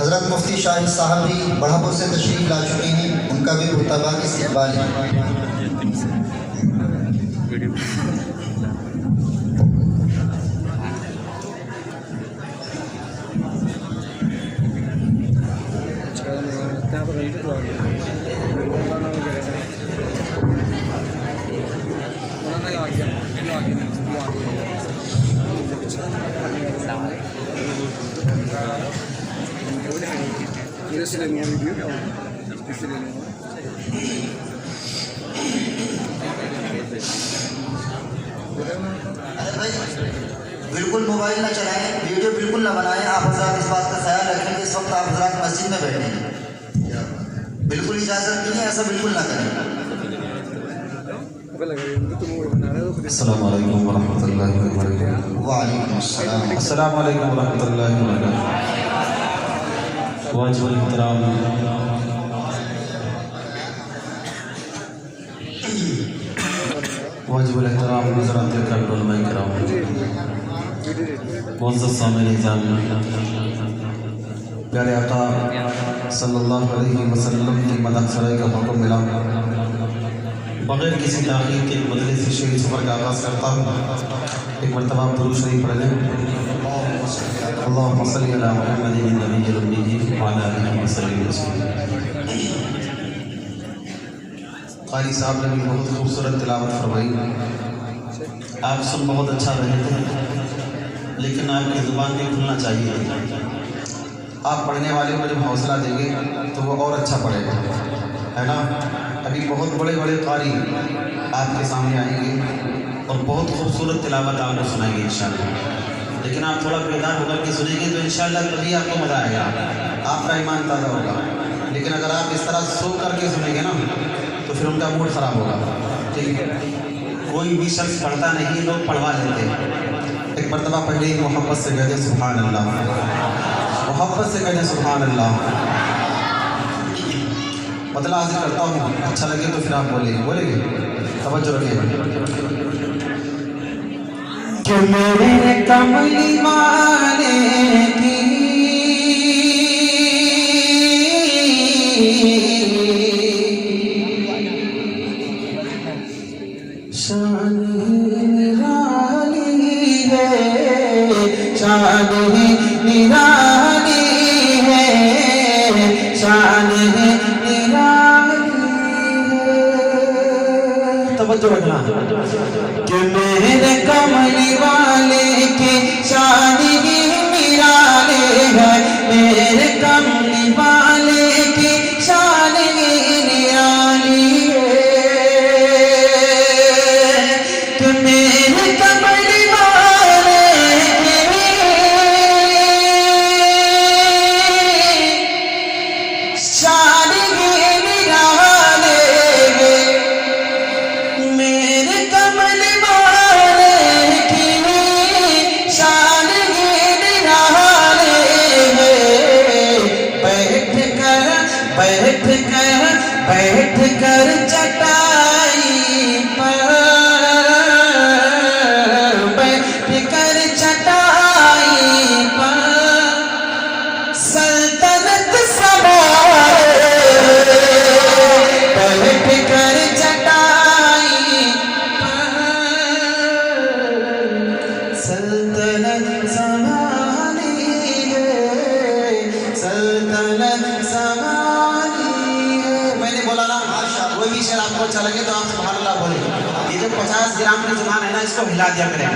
حضرت مفتی شاہد صاحب بھی بڑھاپور سے تشریف لا چکے ہیں، ان کا بھی مرتبہ استقبال ہے۔ بالکل موبائل نہ چلائیں، ویڈیو بالکل نہ بنائیں۔ آپ حضرات اس بات کا خیال رکھیں کہ اس وقت آپ حضرات مسجد میں بیٹھے ہیں، بالکل اجازت نہیں ہے، ایسا بالکل نہ کریں۔ السلام علیکم ورحمۃ اللہ وبرکاتہ۔ وعلیکم السلام۔ السلام علیکم ورحمۃ اللہ وبرکاتہ۔ واجب الاحترام واجب الاحترام حضرات علماء کرام، معزز سامعین نظام، پیارے آقا صلی اللہ علیہ وسلم کی مدح سرائی کا حکم ملا، بغیر کسی تاخیر کے مجلس شہید سفر کا آغاز کرتا ہوں۔ ایک مرتبہ درود شریف پڑھ لیں۔ اللہم صلی علی محمد النبی الأمی وعلی آلہ وصحبہ وسلم۔ قاری صاحب نے بھی بہت خوبصورت تلاوت فرمائی، آپ سن بہت اچھا رہے تھے، لیکن آپ کی زبان بھی کھلنا چاہیے۔ آپ پڑھنے والے کو جب حوصلہ دیں گے تو وہ اور اچھا پڑھے گا، ہے نا؟ ابھی بہت بڑے بڑے قاری آپ کے سامنے آئیں گے اور بہت خوبصورت تلاوت آپ کو سنائیں گے انشاءاللہ، لیکن آپ تھوڑا بیدار ہو کر کے سنیں گے تو انشاءاللہ کبھی آپ کو مزہ آئے گا، آپ کا ایمان تازہ ہوگا۔ لیکن اگر آپ اس طرح سو کر کے سنیں گے نا تو پھر ان کا موڈ خراب ہوگا، ٹھیک ہے؟ کوئی بھی شخص پڑھتا نہیں، لوگ پڑھوا لیتے ہیں۔ ایک مرتبہ پڑھ لیں، محبت سے کہہ دیں سبحان اللہ، محبت سے کہہ دیں سبحان اللہ۔ مطلب حاضر کرتا ہوں، اچھا لگے تو پھر آپ بولیں گے، توجہ رکھیں۔ کہ میرے کملی والے کی شان نرالی ہے، شان نرالی ہے، شان نرالی ہے۔ توجہ رکھنا کہ میرے کملی والے کی شان ہی نرالی ہے، میرے کملی والے کی شان ہی نرالی ہے، کہ میرے کملی والے کی شان ہی نرالی ہے، میرے کملی والے کی شان ہی نرالی ہے۔ بیٹھ کر چٹائی پر، بیٹھ کر چٹائی پر سلطنت سنبھالے، بیٹھ کر چٹائی پر سلطنت سنبھالی ہے، سلطنت سنبھالی ہے۔ میں نے بولا نا، کوئی بھی شعر آپ کو اچھا لگے تو آپ سبحان اللہ بولیں۔ یہ جو 50 گرام کی زبان ہے نا، اس کو ہلا دیا کریں۔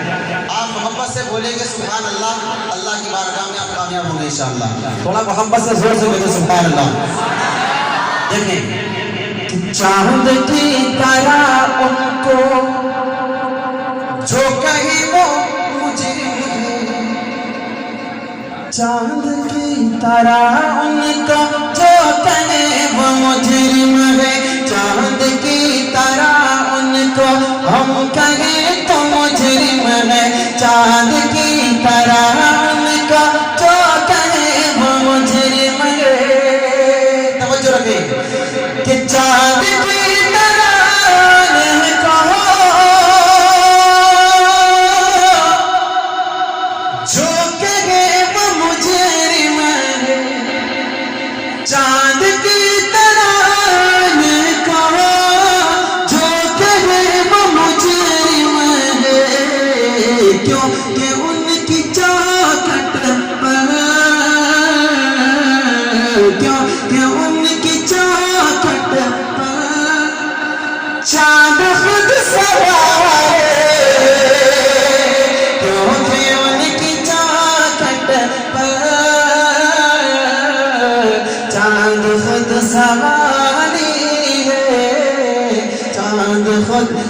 آپ محبت سے بولیں گے سبحان اللہ، اللہ کی بارگاہ میں آپ کامیاب ہوں گے انشاءاللہ۔ تھوڑا محبت سے زور سے بولیں سبحان اللہ۔ دیکھیں، چاند کی طرح ان کو جو کہیں وہ مجرم ہے، چاند کی طرح ان کو جو کہیں وہ مجرم ہے، چاند کی طرح ان کو ہم کہیں تو مجرم ہے، چاند کی طرح ان کو جو کہیں وہ مجرم ہے۔ توجہ رکھیں کہ چاند کی طرح ان کو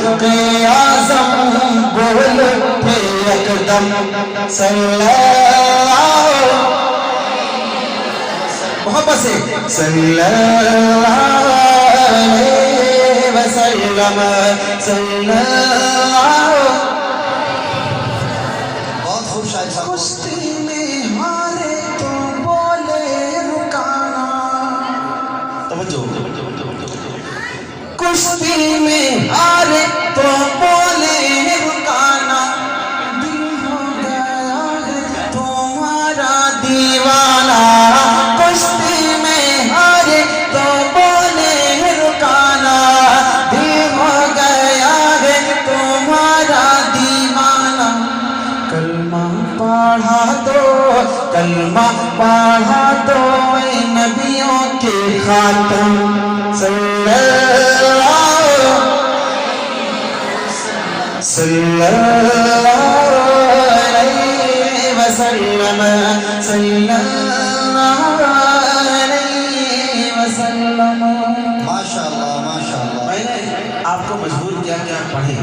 فاروق اعظم بول اٹھے یکدم صلی اللہ محبت سے صلی اللہ علیہ وسلم صلی اللہ بہت خوب شاعر صاحب. کشتی میں ہارے تو بولے رکانا توجہ کشتی میں ہارے تو بولے رکانا دل ہو گیا ہے تمہارا دیوانہ کشتی میں ہارے تو بولے رکانا دل ہو گیا ہے تمہارا دیوانہ کلمہ پڑھا دو اے نبیوں کے خاتم صلی اللہ علیہ وسلم صلی اللہ علیہ وسلم. ماشاء اللہ ماشاء اللہ. میں نے آپ کو مجبور کیا کہ آپ پڑھیں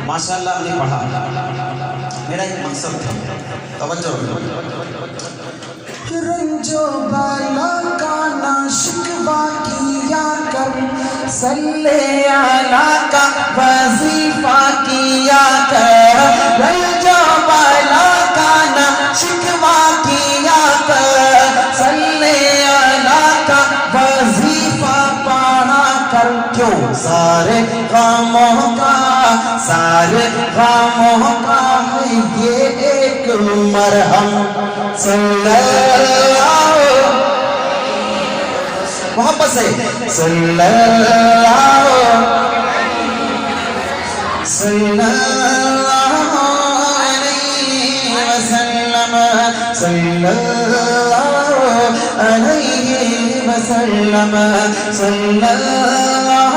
ماشاءاللہ آپ نے پڑھا میرا ایک مقصد تھا توجہ رنجو بالا کا نہ شکوہ کیا کر صلی اللہ کا وظیفہ کیا کر رنجو بالا کا نہ شکوہ کیا کر صلی اللہ کا وظیفہ پڑھا کر کیوں سارے غموں کا ہے یہ ایک مرہم صلی اللہ محبت سے صلی اللہ علیہ وسلم صلی اللہ علیہ وسلم صلی اللہ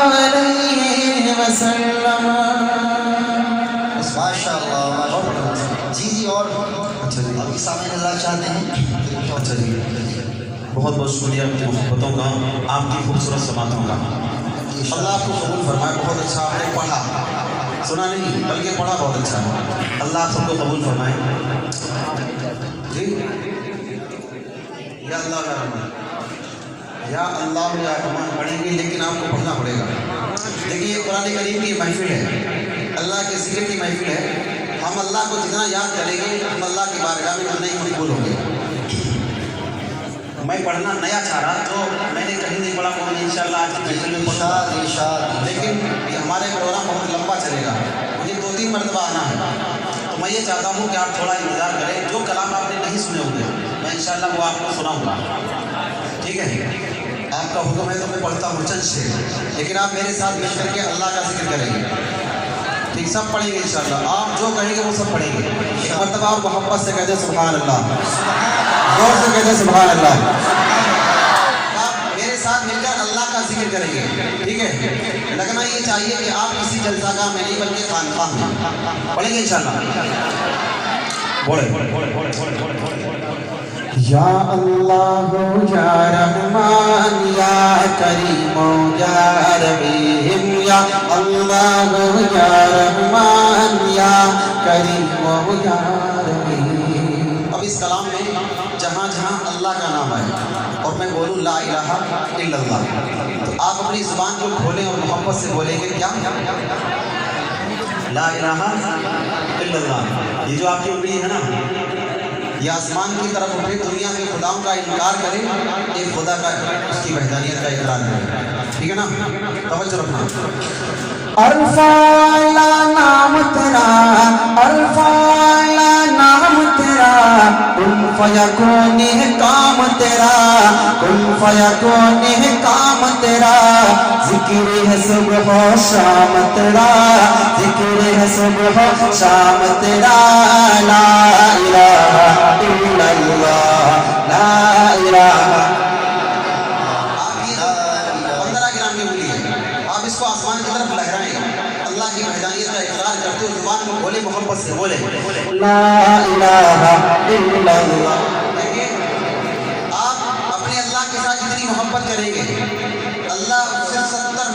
علیہ وسلم. ماشاء اللہ ماشاء اللہ. جی اور ابھی سامنے نظر چاہتے ہیں. اچھا جی بہت بہت شکریہ آپ کی محبتوں کا آپ کی خوبصورت سماعتوں کا اللہ آپ کو قبول فرمائے. بہت اچھا آپ نے پڑھا سنا نہیں بلکہ پڑھا بہت اچھا ہے. اللہ آپ سب کو قبول فرمائے. جی یا اللہ کا رحمان یا اللہ یا رحمان پڑھیں گے لیکن آپ کو پڑھنا پڑے گا. دیکھیے یہ قرآن کریم کی محفل ہے اللہ کے ذکر کی محفل ہے. ہم اللہ کو جتنا یاد کریں گے ہم اللہ کی بارگاہ میں اتنا ہی مقبول ہوں گے. میں پڑھنا نیا چاہ رہا تو میں نے کہیں نہیں پڑھا وہ انشاءاللہ آج کی محفل میں پڑھا لیکن یہ ہمارے پروگرام بہت لمبا چلے گا مجھے 2-3 مرتبہ آنا ہے تو میں یہ چاہتا ہوں کہ آپ تھوڑا انتظار کریں. جو کلام آپ نے نہیں سنے ہوں گے میں انشاءاللہ وہ آپ کو سناؤں گا. ٹھیک ہے آپ کا حکم ہے تو میں پڑھتا ہوں چند شعر لیکن آپ میرے ساتھ مل کر کے اللہ کا ذکر کریں گے. ٹھیک سب پڑھیں گے انشاءاللہ. آپ جو کہیں گے وہ سب پڑھیں گے. ایک مرتبہ آپ محبت سے کہتے سبحان اللہ غور سے کہتے سبحان اللہ. آپ میرے ساتھ مل کر اللہ کا ذکر کریں گے. ٹھیک ہے لگنا یہ چاہیے کہ آپ کسی جلسہ گاہ میں نہیں بلکہ خانقاہ میں پڑھیں گے انشاءاللہ. یا اللہ یا رحمان یا کریم یا رحیم یا اللہ یا رحمان یا کریم یا رحیم. اب اس کلام میں جہاں جہاں اللہ کا نام ہے اور میں بولوں لا الہ الا اللہ تو آپ اپنی زبان کو کھولیں اور محبت سے بولیں گے کیا لا الہ الا اللہ. یہ جو آپ کی انگلی ہے نا یہ آسمان کی طرف اٹھے دنیا کے خداؤں کا انکار کرے ایک خدا کا اس کی وحدانیت کا اقرار کرے. ٹھیک ہے نا توجہ رکھنا. الفالا نام تیرا الفالا نام تیرا کن فیکون کام تیرا کن فیکون کام تیرا ذکر ہے صبح و شام تیرا ذکر ہے صبح و شام تیرا لا الہ الا اللہ لا الہ. آپ یہ 15 گرام کی انگلی ہے آپ اس کو آسمان کی طرف لہرائیں اللہ کی وحدانیت کا اقرار کرتے ہوئے زبان کو کھولے محبت سے بولے لا الہ الا اللہ. دیکھیے آپ اپنے اللہ کے ساتھ جتنی محبت کریں گے اللہ صرف 70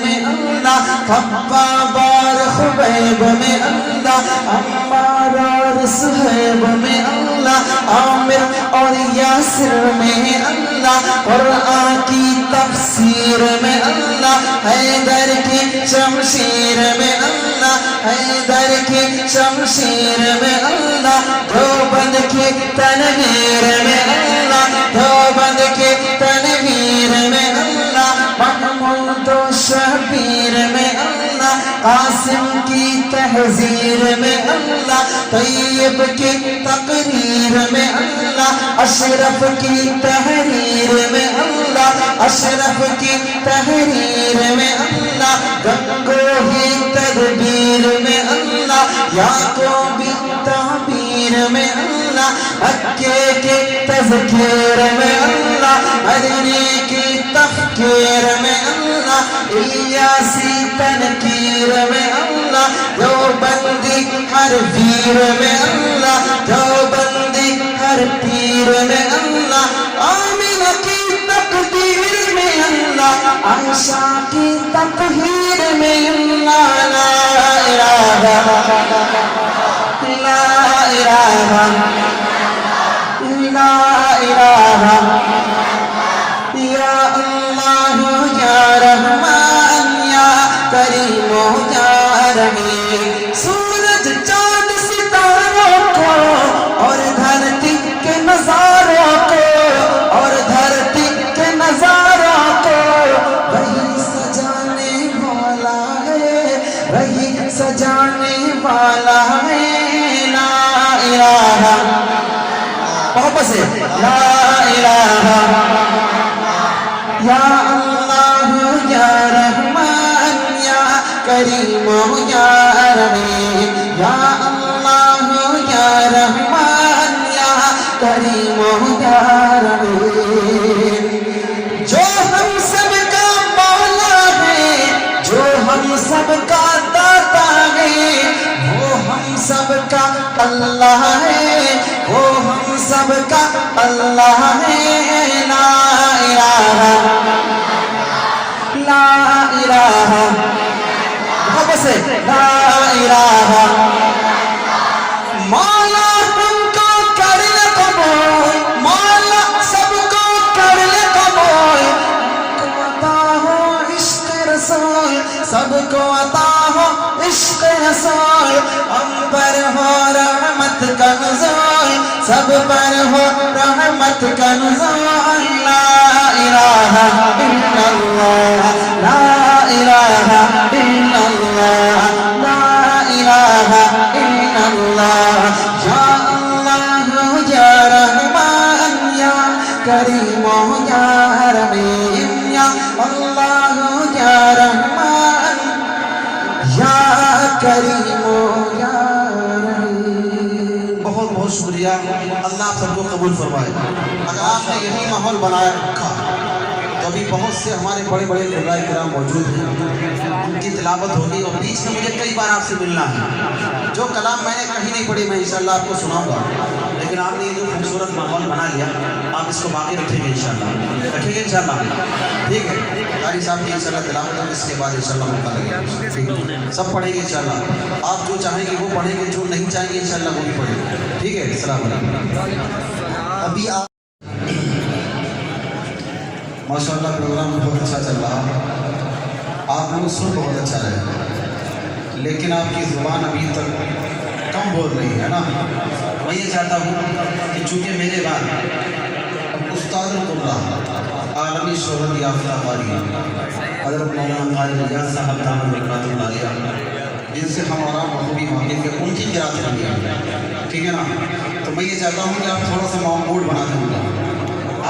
میں اللہ، خباب اور خبیب میں اللہ، عمار اور صہیب میں اللہ، عامر اور یاسر میں اللہ، قرآن کی تفسیر میں اللہ، حیدر کی شمشیر میں اللہ، حیدر کی شمشیر میں اللہ، دیوبند کی تنویر میں اللہ، دیوبند کی تنویر میں اللہ، محمود و شبیر میں اللہ، قاسم کی تحذیر میں اللہ، طیب کی تقریر میں اللہ، اشرف کی تحریر میں اللہ، اشرف کی تحریر میں اللہ، گنگوہی تدبیر میں اللہ، یعقوبی تعبیر میں اللہ، مکے کی تذکیر میں اللہ، مدنی کی تفکیر میں اللہ، الیاسی تنکیر میں اللہ، دیوبندی ہر ویر میں اللہ، دیوبندی ہر پیر میں اللہ، آمینہ کی تقدیر میں اللہ، عائشہ کی تطہیر میں اللہ، لا الہ لا الہ لا الہ یا اللہ یا رحمان یا کریم یا رحیم، سورج چاند ستاروں کو اور دھرتی کے نظاروں کو، اور دھرتی کے نظاروں کو وہی سجانے والا ہے، وہی سجانے والا ہے، لا الہ محبت سے لا الہ یا اللہ یا رحمان یا کریم یا رحیم، یا اللہ یا رحمان یا کریم یا رحیم، جو ہم سب کا مولا ہے، جو ہم سب کا داتا ہے، وہ ہم سب کا اللہ ہے، وہ ہم سب کا اللہ ہے، لا الہ لا الہ محبت سے لا الہ، مولا تم کو کر لے قبول، مولا سب کو کر لے قبول، سب کو عطا ہو عشق رسول، سب کو عطا ہو عشق رسول، ہم پر ہو رحمت کا نزول، سب پر ہو رحمت کا نزول، لا الہ الا اللہ، لا الہ الا اللہ، لا الہ الا اللہ، یا اللہ یا رحمان یا کریم یا رحیم، یا اللہ یا رحمان یا کریم یا رحیم۔ بہت بہت شکریہ، اللہ آپ سب کو قبول فرمائے۔ اگر آپ نے یہی ماحول بنایا رکھا تو ابھی بہت سے ہمارے بڑے بڑے علماء کرام موجود ہیں، ان کی تلاوت ہوگی، اور بیچ میں مجھے کئی بار آپ سے ملنا ہے۔ جو کلام میں نے کہیں نہیں پڑھی میں انشاءاللہ آپ کو سناؤں گا، لیکن آپ نے یہ جو خوبصورت ماحول بنا لیا، آپ اس کو باقی رکھیں گے انشاءاللہ، رکھیں گے انشاءاللہ، ٹھیک ہے؟ قاری صاحب کی انشاءاللہ تلاوت ہوگی، اس کے بعد انشاءاللہ موقع لگے گا، سب پڑھیں گے انشاءاللہ، آپ جو چاہیں گے وہ پڑھیں گے، جو نہیں چاہیں گے انشاءاللہ وہ بھی پڑھیں گے، ٹھیک ہے؟ السلام علیکم۔ ابھی آپ ماشاءاللہ پروگرام بہت اچھا چل رہا، آپ لوگ سن بہت اچھا رہے، لیکن آپ کی زبان ابھی تک کم بول رہی ہے نا۔ میں یہ چاہتا ہوں کہ چونکہ میرے بعد استاد القرآن عالمی شہرت یافتہ قاری حضرت مولانا قاری ریاض صاحب دامت برکاتہ العالیہ، جن سے ہمارا بخوبی واقف ہے، ان کی قرأت ہوئی ہے، ٹھیک ہے نا؟ تو میں یہ چاہتا ہوں کہ آپ تھوڑا سا موڈ بنا دیں گے۔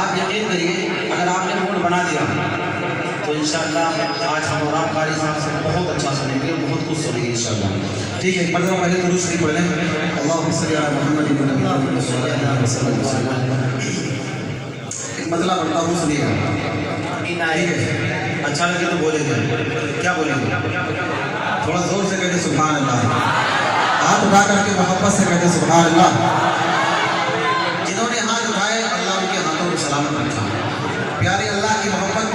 آپ یقین کریے اگر آپ نے موڈ بنا دیا تو انشاءاللہ آج ہم اور آپ قاری صاحب سے بہت اچھا سنیں گے، بہت کچھ سنیں گے انشاءاللہ، ٹھیک ہے؟ ایک مرتبہ پہلے درود شریف پڑھ لیں، اللہم صلی علی محمد النبی صلی اللہ علیہ وسلم۔ ایک مطلب پڑھتا ہوں، سنیے گا، ٹھیک ہے؟ اچھا لگے تو بولیں گے، کیا بولیں گے؟ تھوڑا زور سے کہتے سبحان اللہ، ہاتھ اٹھا کر کے محبت سے کہتے سبحان اللہ۔ جنہوں نے ہاتھ اٹھائے اللہ ان کے ہاتھوں کو سلامت رکھا۔ پیارے اللہ کی محبت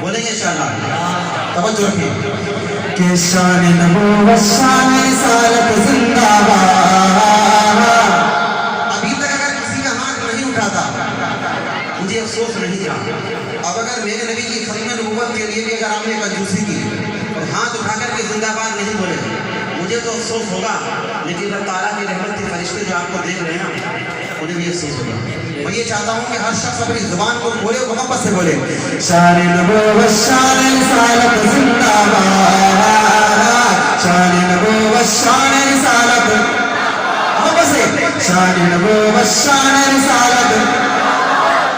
بولیں گے انشاءاللہ؟ توجہ رکھیں کہ شان نبوت شان رسالت زندہ باد. ابھی تک اگر کسی کا ہاتھ نہیں اٹھاتا مجھے افسوس نہیں تھا. اب اگر میرے نبی کی ختم نبوت کے لیے بھی اگر آپ نے کنجوسی کی اور ہاتھ اٹھا کر کے زندہ باد نہیں بولے مجھے تو افسوس ہوگا، لیکن اللہ تعالیٰ کی رحمت کے فرشتے جو آپ کو دیکھ رہے ہیں انہیں بھی افسوس ہوگا. میں یہ چاہتا ہوں کہ ہر شخص اپنی زبان کو بولے اور محبت سے بولے شان نبوت شان رسالت زندہ باد. شان نبوت شان رسالت محبت سے شان نبوت شان رسالت.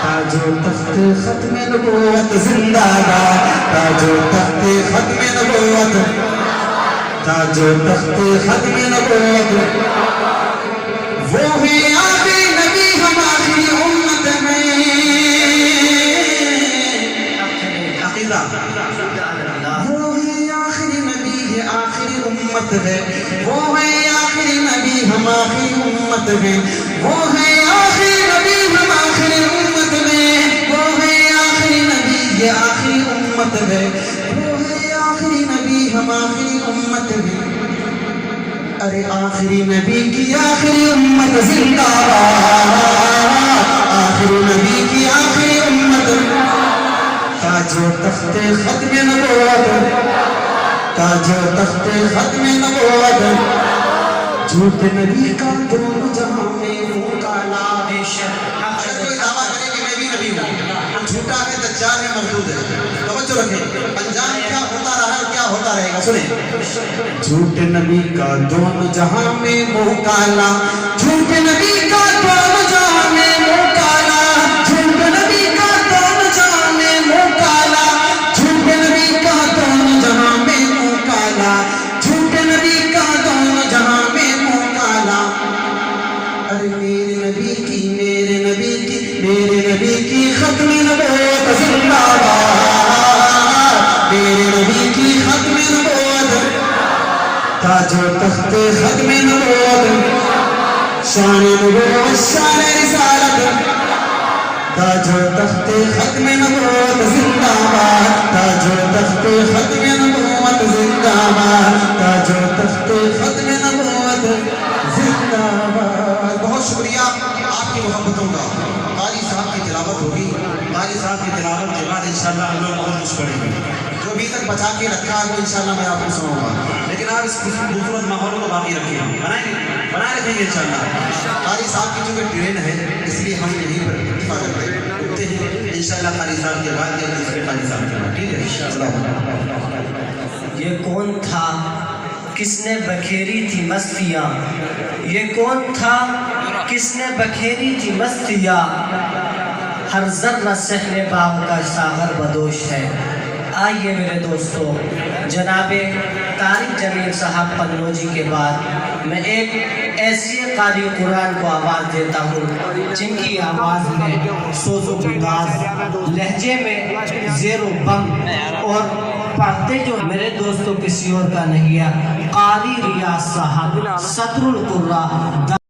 تاج و تخت ختم نبوت زندہ باد. تاج و تخت ختم نبوت. تاج و تخت ختم نبوت. وہ ہے آخری نبی ہم آخری امت میں. عقیدہ وہ ہے آخری نبی ہے آخری امت ہے. وہ ہے آخری نبی ہم آخری امت میں. وہ ہے آخری نبی ہم آخری امت میں. وہ ہے آخری نبی یہ آخری امت ہے. وہ ہے آخری نبی ہم آخری امت میں. ارے آخری نبی کی آخری امت زندہ باد. آخری نبی کی آخری امت. تاج و تخت ختم نبوت. تاج و تخت ختم نبوت. جھوٹ نبی کا دونوں جہاں میں منہ کالا. اگر کوئی دعویٰ کرے کہ میں بھی نبی ہوں جھوٹا ہے، دجال ہے، مردود ہے. توجہ رکھیں انجام کیا ہوتا رہا اور کیا ہوتا رہے گا. سنیں جھوٹ نبی کا دونوں جہاں میں منہ کالا. جھوٹ نبی کا دونوں جہاں میں منہ کالا. جھوٹ نبی کا دونوں جہاں میں منہ کالا. جھوٹ نبی کا دونوں جہاں میں منہ کالا. جھوٹ نبی کا دونوں جہاں میں منہ کالا. ارے میرے نبی کی میرے نبی کی میرے نبی کی ختم نبوت زندہ باد. میرے نبی کی ختم نبوت. تاج و تخت ختم نبوت. شان نبوت شان رسالت. تاج و تخت ختم نبوت زندہ باد. تاج و تخت ختم نبوت زندہ باد. تاج و تخت ختم نبوت زندہ باد. بہت شکریہ آپ کی محبتوں کا. قاری صاحب کی تلاوت ہوگی. قاری صاحب کی تلاوت کے بعد انشاءاللہ ہم لوگ بہت خوش پڑیں گے. جو ابھی تک بچا کے رکھا ہے وہ انشاءاللہ میں آپ کو سناؤں گا، لیکن آپ اس خوبصورت ماحول کو باقی رکھیں. بنائے رکھیں گے انشاءاللہ. قاری صاحب کی چونکہ ٹرین ہے اس لیے ہم یہیں پر اتفاق کرتے ہیں اٹھتے ہیں انشاءاللہ. قاری صاحب کے بعد یا دوسرے قاری صاحب کے بعد ٹھیک ہے انشاءاللہ. یہ کون تھا کس نے بکھیری تھی مستیاں. یہ کون تھا کس نے بکھیری تھی مستیاں. ہر ذرہ صحن باغ کا ساغر بدوش ہے. آئیے میرے دوستو جناب طارق جمیل صاحب قنوجی کے بعد میں ایک ایسی قاری قرآن کو آواز دیتا ہوں جن کی آواز میں سوز و گداز لہجے میں زیر و بم اور پڑھتے جو میرے دوستو کسی اور کا نہیں ہے قاری ریاض صاحب صدر القراء.